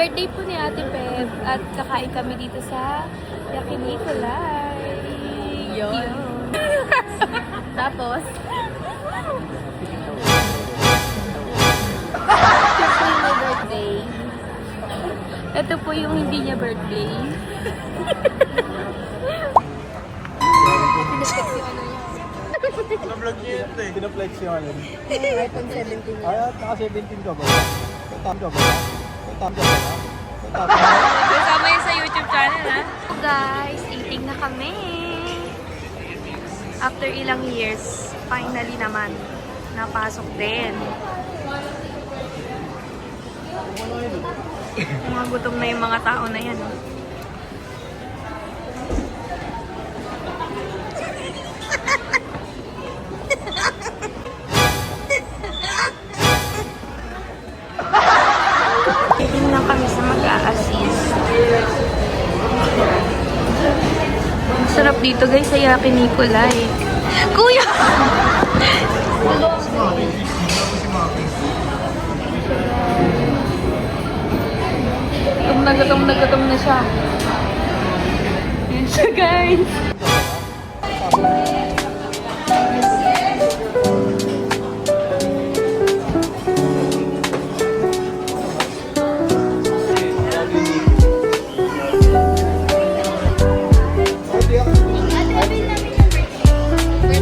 Birthday po ni Ate Pep at kakain kami dito sa Yakinikulay. Yun. Tapos, ito po yung birthday. Ito po yung hindi niya birthday. Pina-vlog niya yun eh. Pina-flex yung ano. iPhone 17. Ay, naka-17 ka ba? Tama ka ba? Kasama yun sa YouTube channel, ha? Guys, eating na kami. After ilang years, finally naman, napasok din. Mga gutom na yung mga tao na yan. Oh. Eating lang kami sa mag-a-assist. Ang sarap dito guys sa Yakinikulay. Kuya! Gutom na siya. Yan siya guys.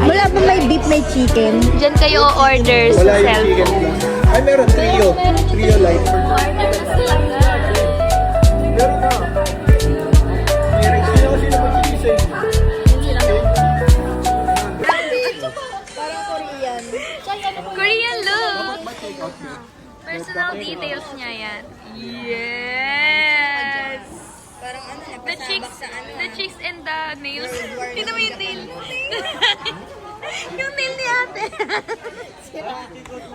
Wala ba may beef, may chicken? Diyan kayo order sa Wala yung cellphone. chicken. Ay, meron. Trio. Trio light. Order sa cellphone. Meron na. Meron. Sino mag-isa yun? Parang Korean. Korean look! Personal details niya yan. Yes! Parang ano, The cheeks, sa ano. the cheeks and the nails. Tingnan mo yung nail. Yung nail ni ate.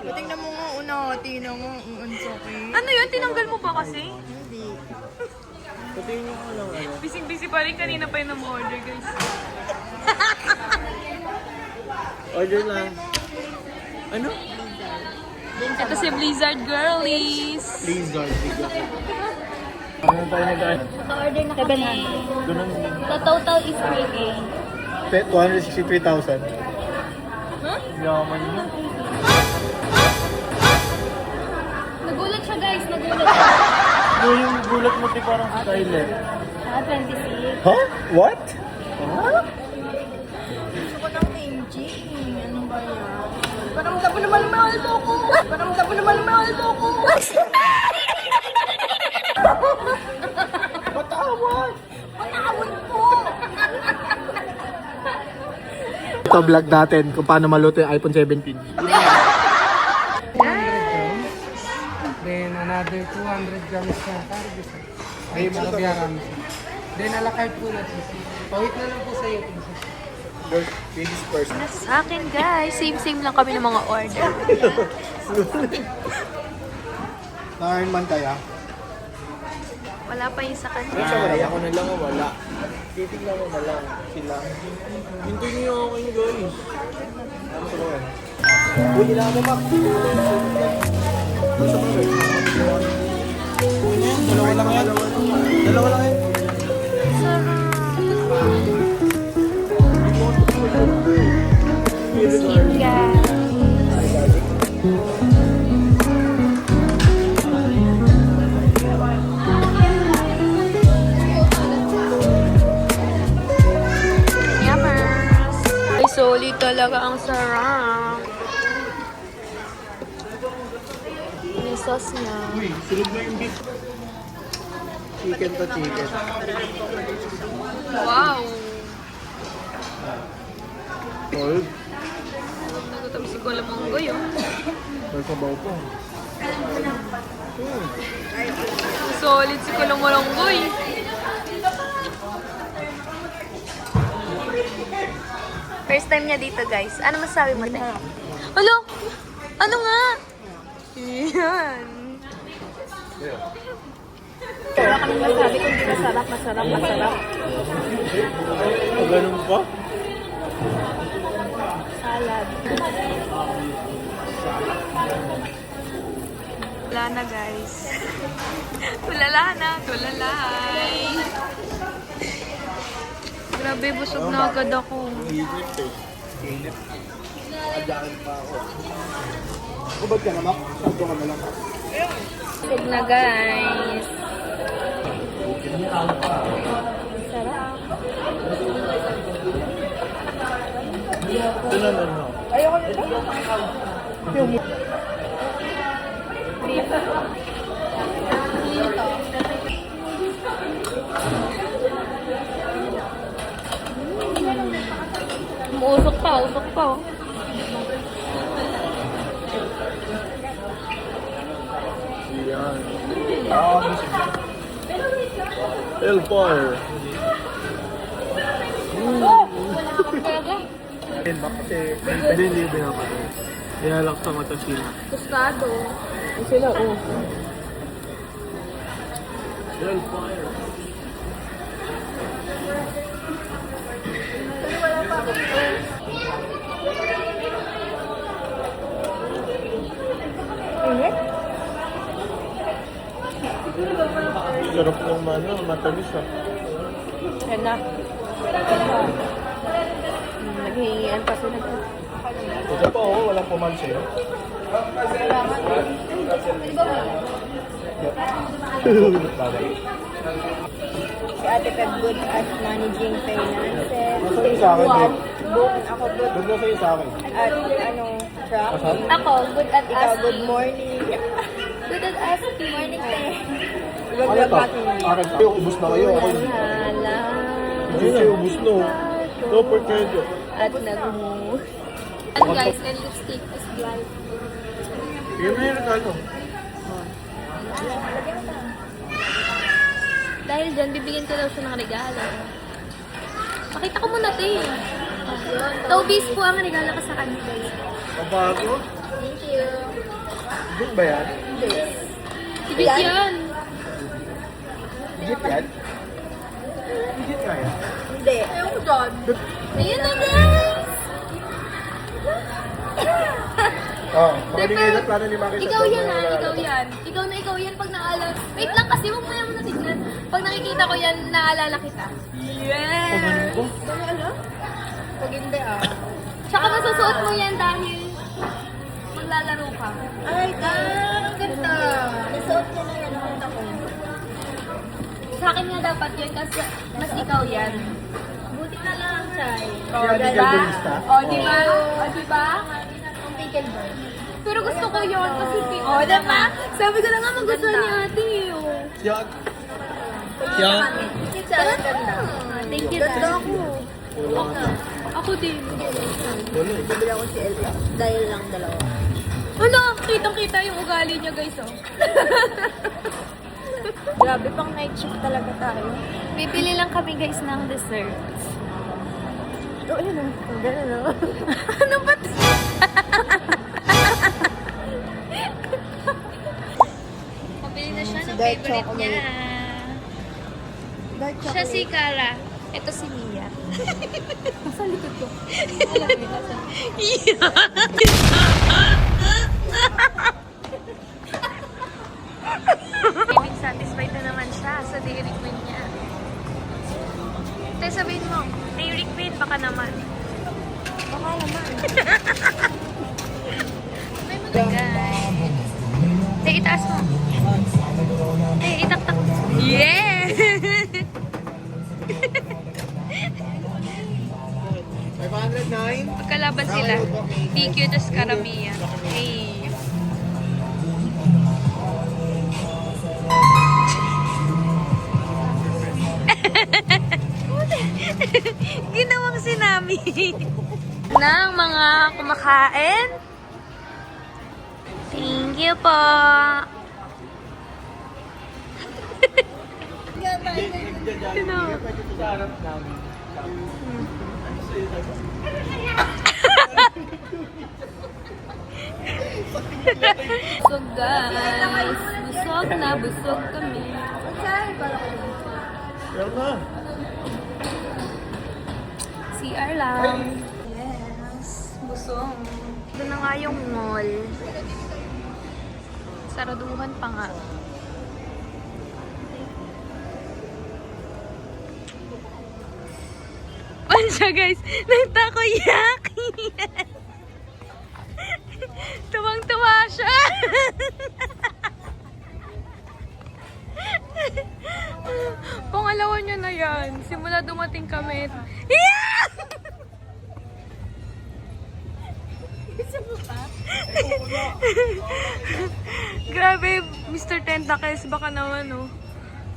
Tingnan mo nga una, tingnan mo, it's okay. Ano yun? Tinanggal mo ba kasi? Hindi. Patingin nyo ko lang ano. Busy pa rin. Kanina pa yung order guys. Order lang. Ano? Ito si Blizzard Girlies. Please, Lord. Ano tayo nag-ano? Naka-order na kami. Doon The total is 3K. 263,000. Huh? Yaman nyo. Nagulat siya guys. Nagulat siya. Ano yung gulat mo parang Skyler? 26. Huh? What? Gusto ko ng engine. Ano ba yan? Parang dapat naman mahal mo ko. Parang dapat naman mahal mo ko. Patawad! Patawad po. Ito vlog natin kung paano maluto yung iPhone 17. Then another 200 grams na carbo. Ay, malabiyaran. Then a la carte po natin. Pawit na lang po sa iyo. Ladies first. Sa akin guys. Same lang kami ng mga order. Nakain man kaya? Wala pa yung sa kanya. Ako na lang wala. Titignan ko na lang sila. Hinto niyo ako yung guys. Ano sa mga? Uy, ilan mo Mac? Dalawa lang yan. Dalawa lang yan. Skin guys. Yummers. Ay, solid talaga ang sarap. Yung sauce niya. Uy, sulog na yung beef. Chicken to chicken. Wow! Cold. Nagutom si Kuya Monggoy, oh. May sabaw po. Solid si Kuya Monggoy. First time niya dito, guys. Ano masasabi mo, te? Hello? Ano nga? Yan. kami masabi kung di masarap, masarap, masarap. Ganun pa? Salad. Wala na guys. Tulala na, tulalay. Grabe, busog na agad ako. Init eh. Init. Adaan pa ako. Ubad ka naman? Sardo ka na lang. Busog na guys. Sarap. Ito naman no. Ayoko nito. Usok pa, usok pa. Oh. Yan. Hellfire. Talaga. Kasi hindi libre na pa rin. Kaya lang sa mata sila. Tostado. Sila, oh. Hellfire. Init? Sarap ng matamis ah. Yan na. Naghihingian pa sila. Ito pa oh, walang pumansin. Si Ate Pep good at managing finances. Nasaan yung sa akin, Jake? Book, ako good Doon na sa'yo sa akin. at track. Asan? Ako, good at Ikaw, asking. good morning. Good at asking. Morning, te. Good Ano to? morning. Akin tayo, ubus na kayo. Ako hindi. Hala. Hindi na, ubus na oh. Super kayo. At nag-move. And guys, and lipstick is blind. Bigyan mo yung regalo. Dahil dyan, bibigyan ko daw siya ng regalo. Pakita ko muna, te. Tobis po ang regalo ko sa kanya, guys. Kabago? Thank you. Jeep ba yan? Tibis yan. Jeep yan? Jeep nga yan? Hindi. Ayoko dyan. Ayun na, guys! Oo. Baka di kayo na plano ni Maki sa Ikaw yan, sobrang ha? regalo. Ikaw yan. Ikaw na yan pag naalala. Wait lang kasi, huwag mo yan muna tignan. Pag nakikita ko yan, naalala kita. Yes! Ano? Pag hindi, Tsaka masusuot mo yan dahil maglalaro ka. Ay, ang ganda. Nasuot ko na yan. Nakita ko. Sa akin nga dapat yun kasi mas ikaw yan. Buti na lang, Chay. Kaya di ka balista? Diba? Diba? Ang pickleball. Pero gusto ko yun kasi pink. Diba? Sabi ko na nga magustuhan ni ate. Yan. Yan. Ang ganda. Thank you, Ganda Dad. ako. Ako din. Wala eh. Bibili ako si Elsa. Dahil lang dalawa. Ano? Kitang-kita yung ugali niya, guys, oh. Grabe, pang night shift talaga tayo. Bibili lang kami, guys, ng desserts. Oh, ayun o. Gano'n o. Ano ba? Pabili na siya ng Dark favorite chocolate. niya. Dark Siya si chocolate. Cara. Ito si Mia. Nasa likod ko. Feeling satisfied na naman siya sa Dairy Queen niya. Te, sabihin mo, Dairy Queen, baka naman. Baka naman. Guys. Te, itaas mo. Te, itaktak. Yeah! 509? Magkalaban sila. DQ dos Caramia. Hey. Ginawang sinami. Ng mga kumakain. Thank you po. Ano? Sa harap namin. Busog guys. Busog na, busog kami. Saan? Parang Yan na. CR lang. Yes. Busong. Ito na nga yung mall. Saraduhan pa nga. Ano siya guys? Nagtakoyaki! Tuwang-tuwa siya! Pangalawa niya na yan. Simula dumating kami. Yeah! Isa mo pa? Grabe, Mr. Tentacles. Baka naman, oh.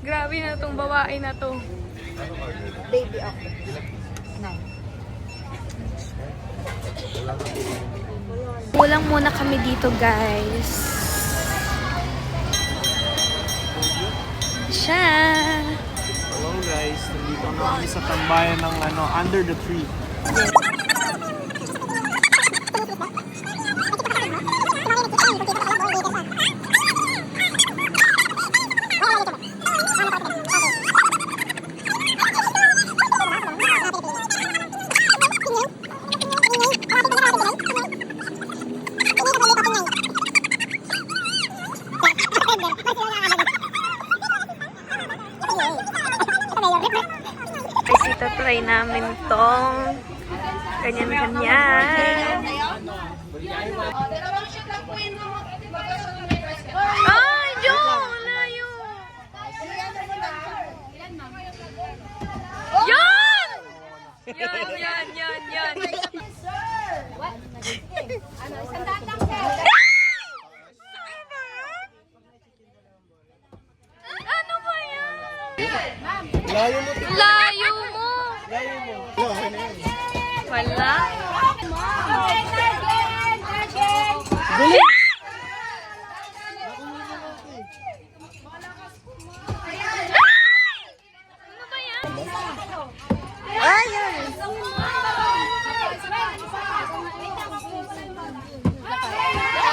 Grabe na tong babae na to. Baby ako. Kulang muna kami dito, guys. Siya! Hello guys, nandito na kami sa tambayan ng under the tree. Guys, itatry namin tong ganyan-ganyan. Ay, Jong! Layo! Yan! Yan! Ano ba yan? Layo mo, Layo mo! layo mo. Okay na yan. Wala. Dali! Ano ba yan?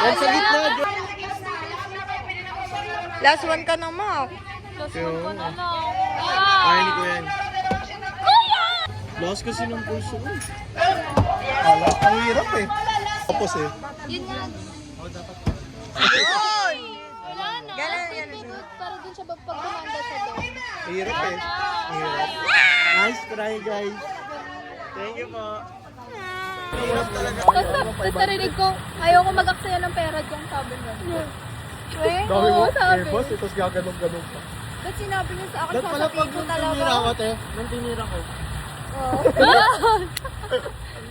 Yan sa gitna, Jo. Last one ka na, Mak. Yun. Ano? Ay, hindi ko yan. Lakas kasi ng pulso ko. Ang hirap eh. Tapos eh. Yun nga. Wala na. Para dun siya pagpagkumanda siya doon. Ang hirap eh. Ang hirap. Nice try guys. Thank you po. Tapos narinig ko, ayaw ko mag-aksaya ng pera dyan, sabi niya. Oo, sabi. Tapos gaganon-ganon pa. Ba't sinabi niya sa akin, Ba't pala pag sasabihin ko tinira talaga? ko, te? Nang tinira ko.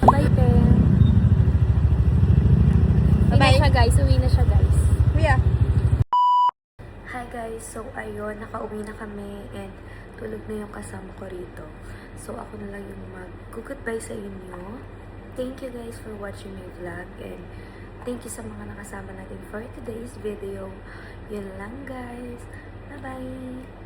Bye, te. Uwi na siya, guys. Uwi na siya, guys. Kuya. Hi, guys. So, ayun. Nakauwi na kami and tulog na yung kasama ko rito. So, ako na lang yung mag-goodbye sa inyo. Thank you, guys, for watching my vlog and thank you sa mga nakasama natin for today's video. Yun lang, guys. Bye-bye!